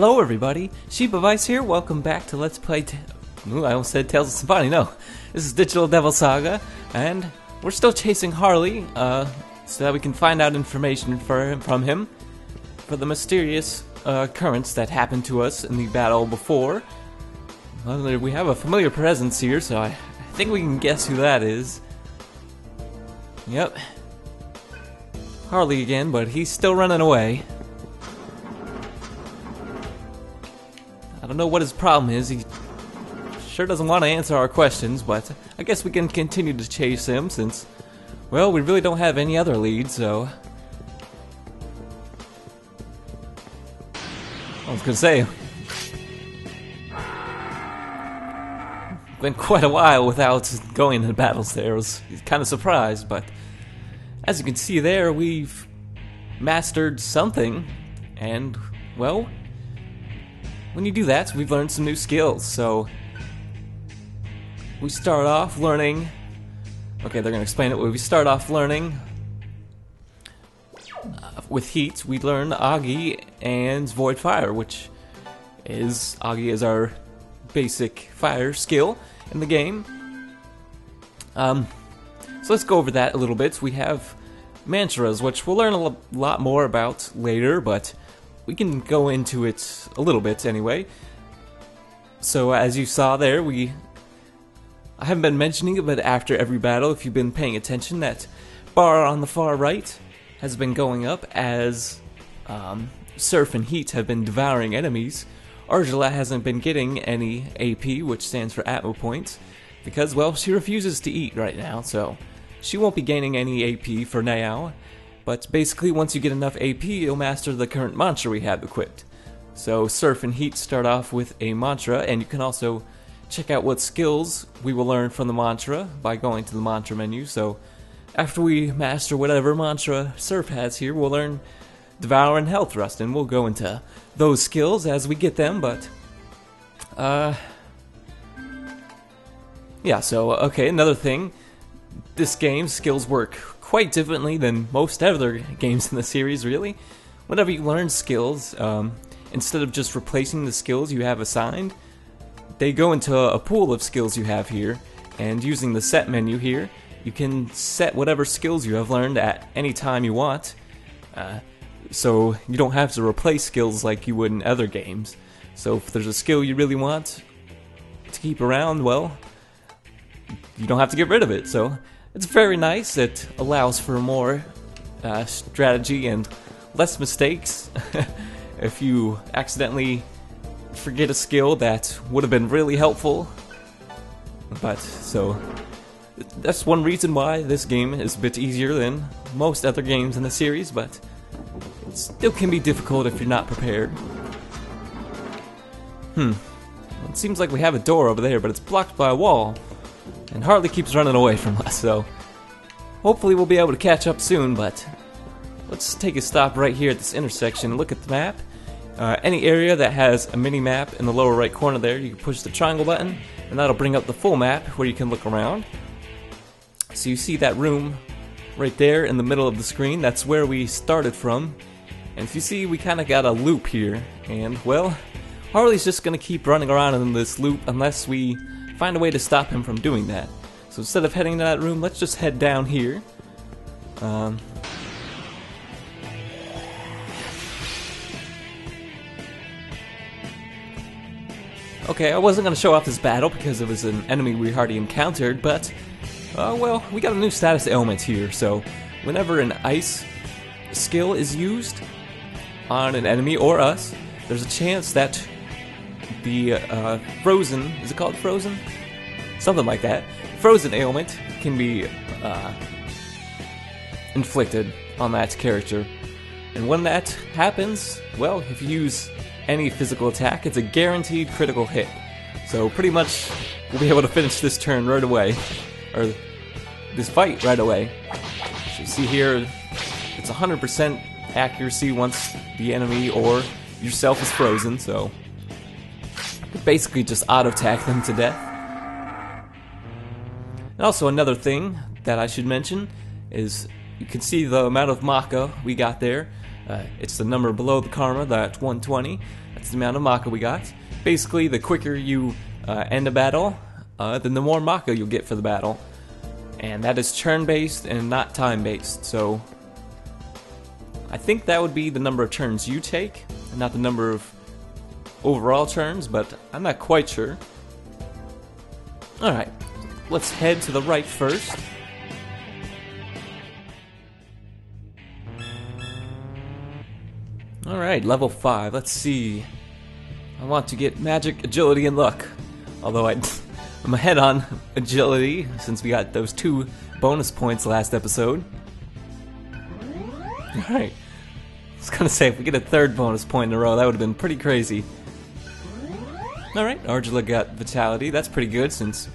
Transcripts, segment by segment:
Hello everybody, Sheep Vice here, welcome back to Let's Play I almost said Tales of Symphonia, no. This is Digital Devil Saga, and we're still chasing Harley, so that we can find out information from him for the mysterious occurrence that happened to us in the battle before. Well, we have a familiar presence here, so I think we can guess who that is. Yep. Harley again, but he's still running away. I don't know what his problem is. He sure doesn't want to answer our questions, but I guess we can continue to chase him since, well, we really don't have any other leads, so... I was gonna say... Went quite a while without going into battles there. I was kind of surprised, but... As you can see there, we've mastered something, and, well... When you do that, we've learned some new skills, so... We start off learning... Okay, they're gonna explain it. We start off learning... with heat, we learn Agi and Void Fire, which is... Agi is our basic fire skill in the game. So let's go over that a little bit. We have mantras, which we'll learn a lot more about later, but... we can go into it a little bit anyway. So as you saw there, I haven't been mentioning it, but after every battle, if you've been paying attention, that bar on the far right has been going up as Surf and Heat have been devouring enemies. Argela hasn't been getting any AP, which stands for Atmo points, because, well, she refuses to eat right now, so she won't be gaining any AP for now. But basically, once you get enough AP, you'll master the current mantra we have equipped. So Surf and Heat start off with a mantra, and you can also check out what skills we will learn from the mantra by going to the mantra menu. So after we master whatever mantra Surf has here, we'll learn Devour and Health Thrust, and we'll go into those skills as we get them, but... yeah, so, okay, another thing. This game's skills work quite differently than most other games in the series, really. Whenever you learn skills, instead of just replacing the skills you have assigned, they go into a pool of skills you have here, and using the set menu here, you can set whatever skills you have learned at any time you want, so you don't have to replace skills like you would in other games. So if there's a skill you really want to keep around, well, you don't have to get rid of it, so... It's very nice. It allows for more strategy and less mistakes. If you accidentally forget a skill that would have been really helpful. But, so, that's one reason why this game is a bit easier than most other games in the series, but it still can be difficult if you're not prepared. It seems like we have a door over there, but it's blocked by a wall. And Harley keeps running away from us, so hopefully we'll be able to catch up soon, but let's take a stop right here at this intersection and look at the map. Any area that has a mini-map in the lower right corner there, you can push the triangle button, and that'll bring up the full map where you can look around. So you see that room right there in the middle of the screen, that's where we started from. And if you see, we kind of got a loop here, and, well, Harley's just going to keep running around in this loop unless we find a way to stop him from doing that. So instead of heading to that room, let's just head down here. Okay, I wasn't going to show off this battle because it was an enemy we already encountered, but, well, we got a new status ailment here. So whenever an ice skill is used on an enemy or us, there's a chance that the frozen, is it called frozen? Something like that. Frozen ailment can be inflicted on that character. And when that happens, well, if you use any physical attack, it's a guaranteed critical hit. So pretty much we'll be able to finish this turn right away. Or this fight right away. As you see here, it's 100% accuracy once the enemy or yourself is frozen, so basically just auto-attack them to death. And also another thing that I should mention is you can see the amount of Maka we got there. It's the number below the Karma, that 120. That's the amount of Maka we got. Basically, the quicker you end a battle, then the more Maka you'll get for the battle. And that is turn-based and not time-based, so I think that would be the number of turns you take, and not the number of overall turns, but I'm not quite sure. Alright, let's head to the right first. Alright, level 5, let's see. I want to get magic, agility, and luck. Although I'm ahead on agility, since we got those 2 bonus points last episode. Alright, I was gonna say, if we get a 3rd bonus point in a row, that would have been pretty crazy. Alright, Argila got vitality, that's pretty good, since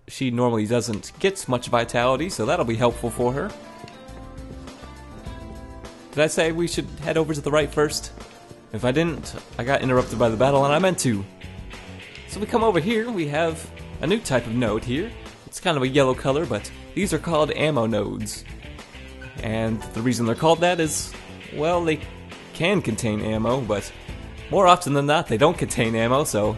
she normally doesn't get much vitality, so that'll be helpful for her. Did I say we should head over to the right first? If I didn't, I got interrupted by the battle and I meant to. So we come over here, we have a new type of node here. It's kind of a yellow color, but these are called ammo nodes. And the reason they're called that is, well, they can contain ammo, but more often than not they don't contain ammo, so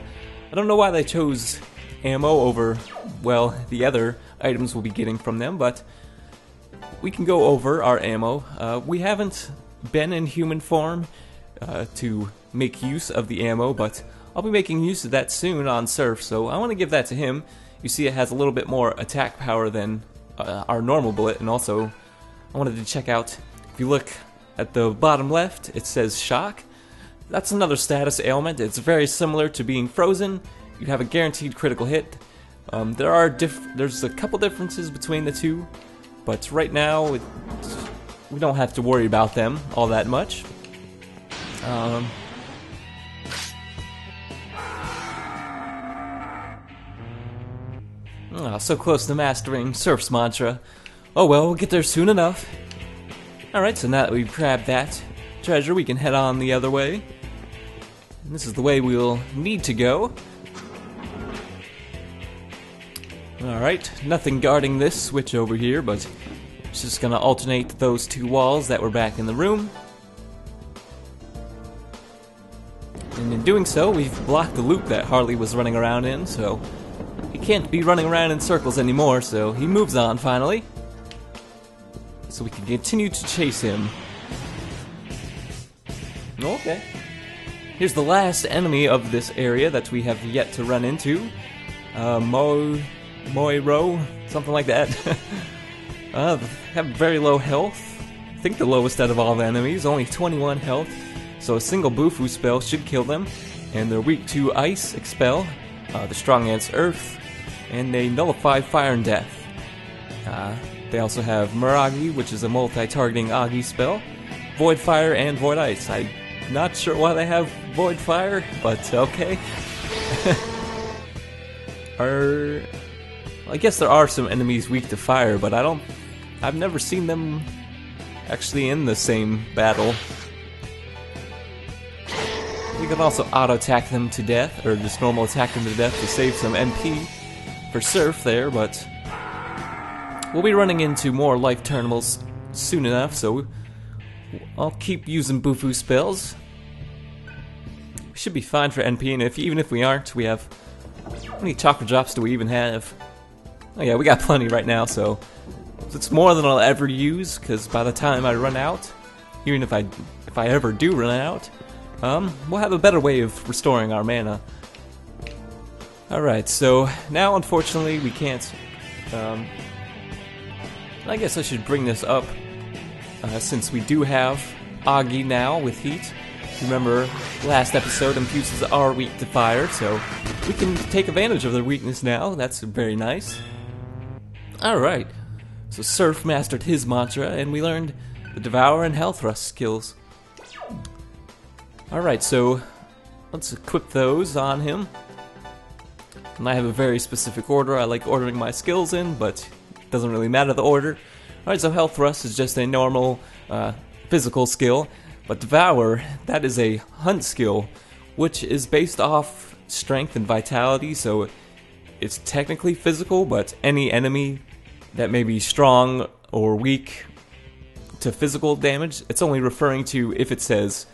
I don't know why they chose ammo over, well, the other items we'll be getting from them, but we can go over our ammo. We haven't been in human form to make use of the ammo, but I'll be making use of that soon on Surf, so I want to give that to him. You see it has a little bit more attack power than our normal bullet, and also I wanted to check out, if you look at the bottom left, it says Shock. That's another status ailment. It's very similar to being frozen. You have a guaranteed critical hit. There's a couple differences between the two, but right now we don't have to worry about them all that much. So close to mastering Surf's mantra. Oh well, we'll get there soon enough. Alright, so now that we've grabbed that treasure, we can head on the other way. And this is the way we'll need to go. Alright, nothing guarding this switch over here, but it's just gonna alternate those 2 walls that were back in the room. And in doing so, we've blocked the loop that Harley was running around in, so he can't be running around in circles anymore, so he moves on finally. So we can continue to chase him. Okay. Here's the last enemy of this area that we have yet to run into. Moiro, something like that. Have very low health. I think the lowest out of all the enemies, only 21 health. So a single Bufu spell should kill them. And they're weak to Ice, Expel. They're strong against Earth. And they nullify Fire and Death. They also have Muragi, which is a multi-targeting Agi spell. Void Fire and Void Ice. I'm not sure why they have Void Fire, but okay. I guess there are some enemies weak to fire, but I've never seen them actually in the same battle. We can also auto-attack them to death, or just normal attack them to death to save some MP for Surf there, but we'll be running into more life terminals soon enough, so I'll keep using Bufu spells. We should be fine for NP, and even if we aren't, we have... How many chakra drops do we even have? Oh yeah, we got plenty right now, so it's more than I'll ever use, because by the time I run out, even if I ever do run out, we'll have a better way of restoring our mana. Alright, so now unfortunately we can't... I guess I should bring this up, since we do have Agi now with Heat. Remember, last episode, Impuses are weak to fire, so we can take advantage of their weakness now. That's very nice. Alright, so Surf mastered his mantra, and we learned the Devour and Health Thrust skills. Alright, so let's equip those on him. And I have a very specific order. I like ordering my skills in, but it doesn't really matter the order. Alright, so Health Thrust is just a normal physical skill. But Devour, that is a hunt skill, which is based off strength and vitality, so it's technically physical, but any enemy that may be strong or weak to physical damage, it's only referring to if it says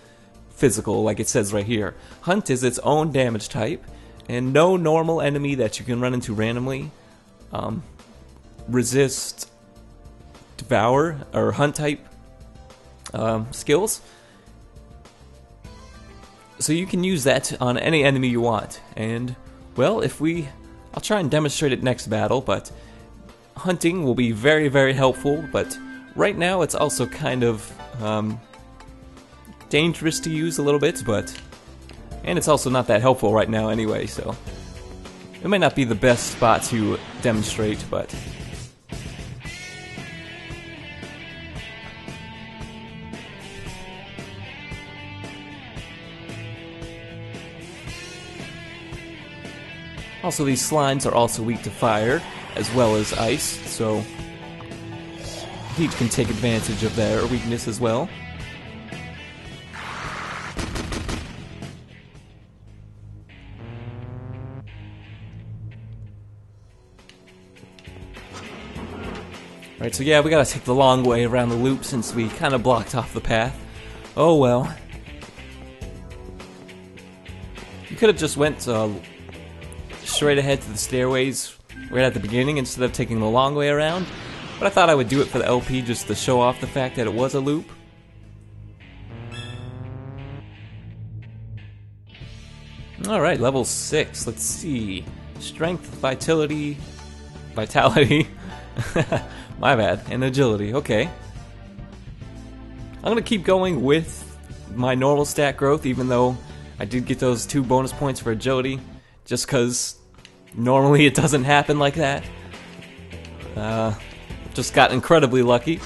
physical, like it says right here. Hunt is its own damage type, and no normal enemy that you can run into randomly resist Devour or Hunt type skills. So you can use that on any enemy you want. And, well, I'll try and demonstrate it next battle, but hunting will be very, very helpful, but right now it's also kind of dangerous to use a little bit, and it's also not that helpful right now anyway, so it might not be the best spot to demonstrate, but also these slimes are also weak to fire as well as ice, so heat can take advantage of their weakness as well. Alright, so yeah, we gotta take the long way around the loop since we kind of blocked off the path. Oh well. You could have just went straight ahead to the stairways right at the beginning instead of taking the long way around, but I thought I would do it for the LP just to show off the fact that it was a loop. Alright, level 6, let's see. Strength, vitality, my bad, and agility, okay. I'm gonna keep going with my normal stat growth, even though I did get those 2 bonus points for agility, just because normally it doesn't happen like that. Just got incredibly lucky.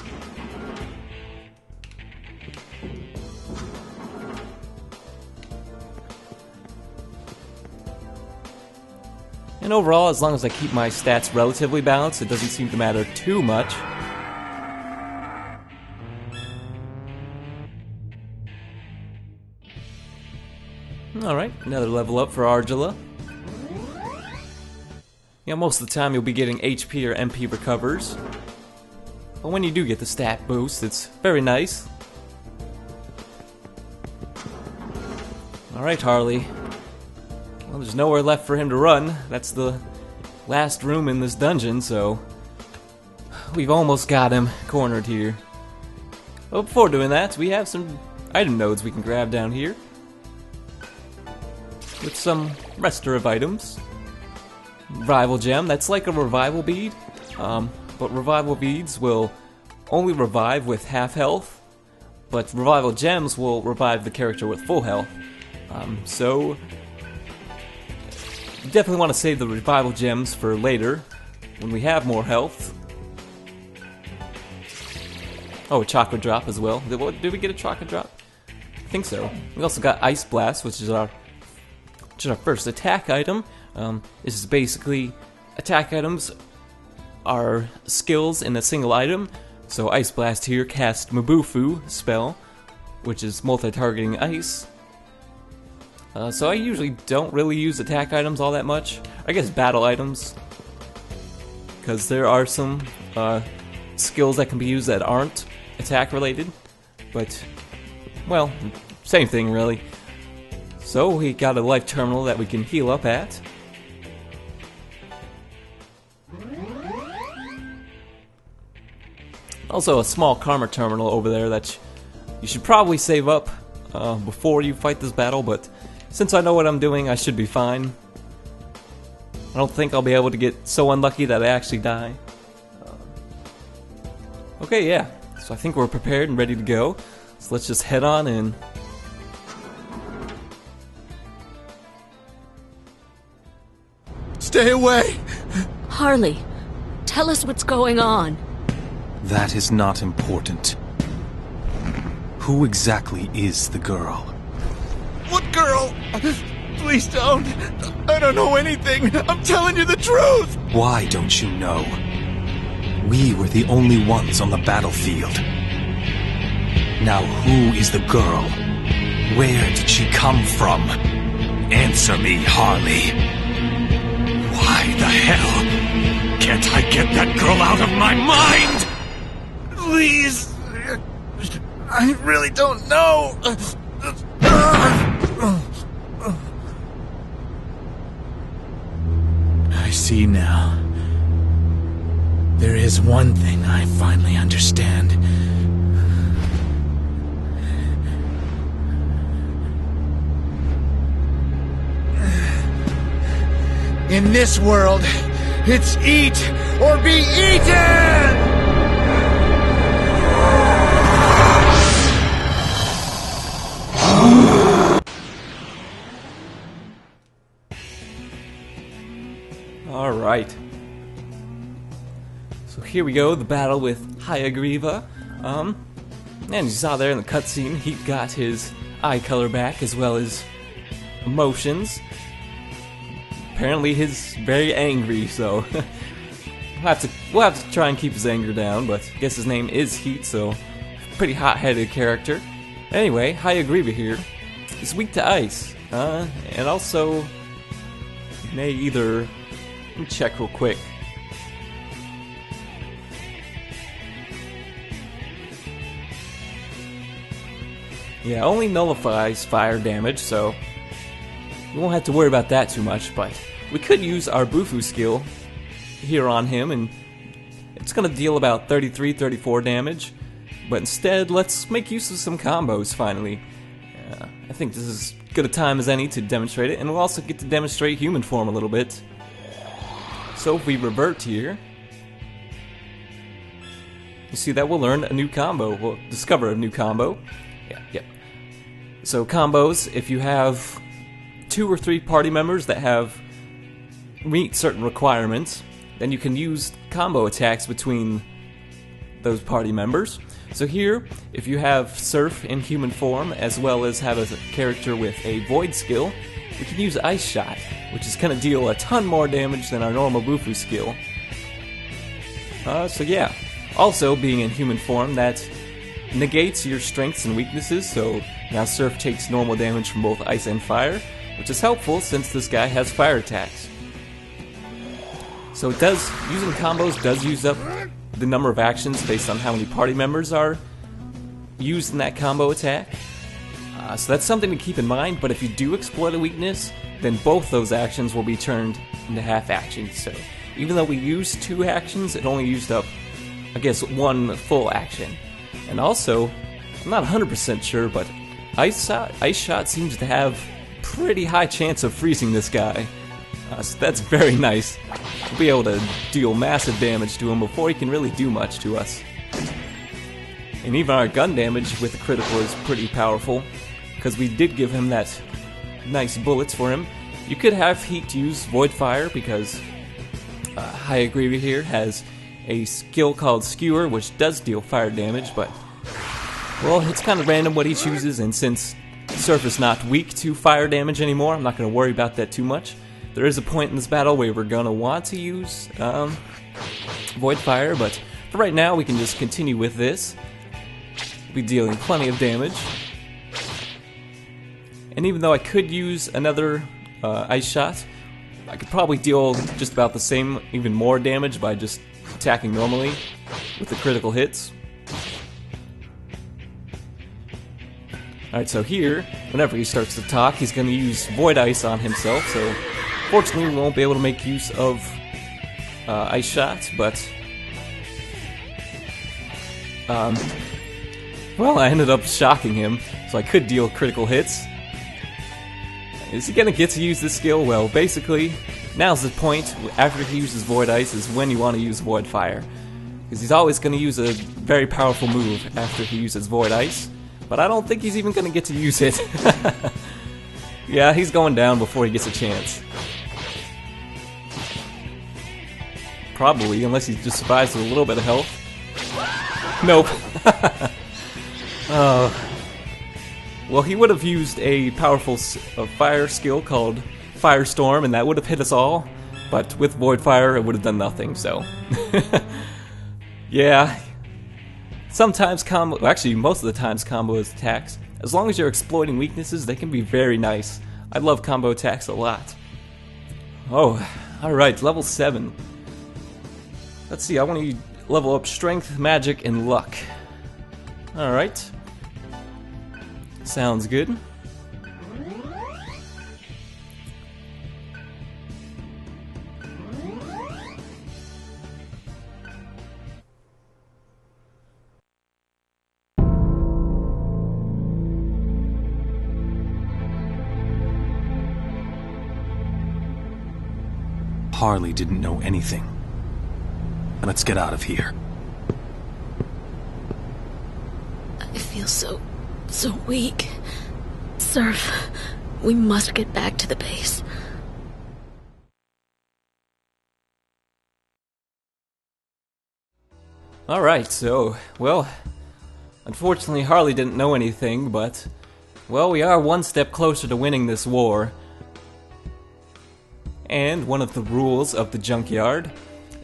And overall, as long as I keep my stats relatively balanced, it doesn't seem to matter too much. Alright, another level up for Argilla. Yeah, most of the time you'll be getting HP or MP recovers. But when you do get the stat boost, it's very nice. Alright, Harley. Well, there's nowhere left for him to run. That's the last room in this dungeon, so we've almost got him cornered here. But before doing that, we have some item nodes we can grab down here with some restorative items. Revival gem, that's like a revival bead, but revival beads will only revive with half health, but revival gems will revive the character with full health. So you definitely want to save the revival gems for later, when we have more health. Oh, a chakra drop as well. Did we get a chakra drop? I think so. We also got Ice Blast, which is our first attack item. This is basically, attack items are skills in a single item. So Ice Blast here casts Mabufu spell, which is multi-targeting ice. So I usually don't really use attack items all that much. I guess battle items, because there are some skills that can be used that aren't attack related. But, well, same thing really. So we got a life terminal that we can heal up at. Also a small karma terminal over there that you should probably save up before you fight this battle, but since I know what I'm doing, I should be fine. I don't think I'll be able to get so unlucky that I actually die. Okay, yeah, so I think we're prepared and ready to go. So let's just head on in. Stay away! Harley, tell us what's going on. That is not important. Who exactly is the girl? What girl? Please don't. I don't know anything. I'm telling you the truth. Why don't you know? We were the only ones on the battlefield. Now who is the girl? Where did she come from? Answer me, Harley. Why the hell can't I get that girl out of my mind? Please. I really don't know. I see now. There is one thing I finally understand. In this world, it's eat or be eaten! Alright. So here we go, the battle with Hayagriva. And you saw there in the cutscene, he got his eye color back as well as emotions. Apparently he's very angry, so we'll have to try and keep his anger down, but I guess his name is Heat, so pretty hot-headed character. Anyway, Hayagriva here is weak to ice, and also may either... Let me check real quick. Yeah, only nullifies fire damage, so we won't have to worry about that too much, but we could use our Bufu skill here on him, and it's going to deal about 33, 34 damage, but instead, let's make use of some combos, finally. I think this is as good a time as any to demonstrate it, and we'll also get to demonstrate human form a little bit. So if we revert here, you see that we'll learn a new combo. We'll discover a new combo. Yeah. So combos, if you have 2 or 3 party members that meet certain requirements, then you can use combo attacks between those party members. So here, if you have Surf in human form, as well as have a character with a Void skill, we can use Ice Shot, which is going to deal a ton more damage than our normal Bufu skill. So yeah, also being in human form, that negates your strengths and weaknesses, so now Surf takes normal damage from both ice and fire, which is helpful since this guy has fire attacks. So using combos does use up the number of actions based on how many party members are used in that combo attack. So that's something to keep in mind, but if you do exploit a weakness, then both those actions will be turned into half actions. So even though we used 2 actions, it only used up, I guess, 1 full action. And also, I'm not 100% sure, but Ice Shot seems to have pretty high chance of freezing this guy. So that's very nice. We'll be able to deal massive damage to him before he can really do much to us. And even our gun damage with the critical is pretty powerful, because we did give him that nice bullets for him. You could have Heat use Void Fire, because Hayagriva here has a skill called Skewer, which does deal fire damage, but, well, it's kind of random what he chooses, and since Surf is not weak to fire damage anymore, I'm not going to worry about that too much. There is a point in this battle where we're going to want to use Void Fire, but for right now we can just continue with this. We'll be dealing plenty of damage. And even though I could use another Ice Shot, I could probably deal just about the same, even more damage by just attacking normally with the critical hits. Alright, so here, whenever he starts to talk, he's going to use Void Ice on himself, so fortunately we won't be able to make use of Ice Shot, but well, I ended up shocking him, so I could deal critical hits. Is he going to get to use this skill? Well, basically, now's the point, after he uses Void Ice, is when you want to use Void Fire. Because he's always going to use a very powerful move after he uses Void Ice, but I don't think he's even going to get to use it. Yeah, he's going down before he gets a chance. Probably, unless he just survives with a little bit of health. Nope. Well, he would have used a powerful fire skill called Firestorm, and that would have hit us all, but with Void Fire, it would have done nothing, so... Yeah. Sometimes actually, most of the times combo attacks, as long as you're exploiting weaknesses, they can be very nice. I love combo attacks a lot. Oh, alright, level 7. Let's see, I want to level up Strength, Magic, and Luck. Alright. Sounds good. Harley didn't know anything. Let's get out of here. I feel so weak. Surf, we must get back to the base. Alright, so, well, unfortunately Harley didn't know anything, but, well, we are one step closer to winning this war. And one of the rules of the junkyard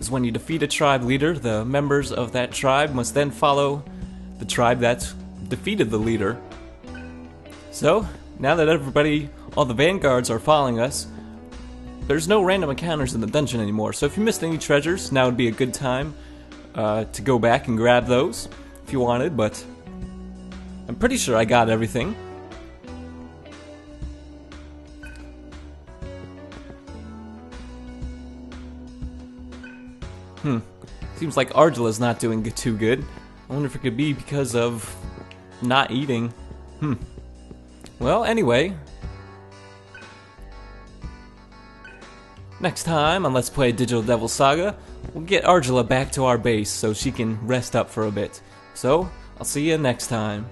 is when you defeat a tribe leader, the members of that tribe must then follow the tribe that defeated the leader. So, now that all the vanguards are following us, there's no random encounters in the dungeon anymore, so if you missed any treasures, now would be a good time to go back and grab those if you wanted, but I'm pretty sure I got everything. Seems like Argela's not doing too good. I wonder if it could be because of not eating. Well, anyway. Next time on Let's Play Digital Devil Saga, we'll get Argela back to our base so she can rest up for a bit. So, I'll see you next time.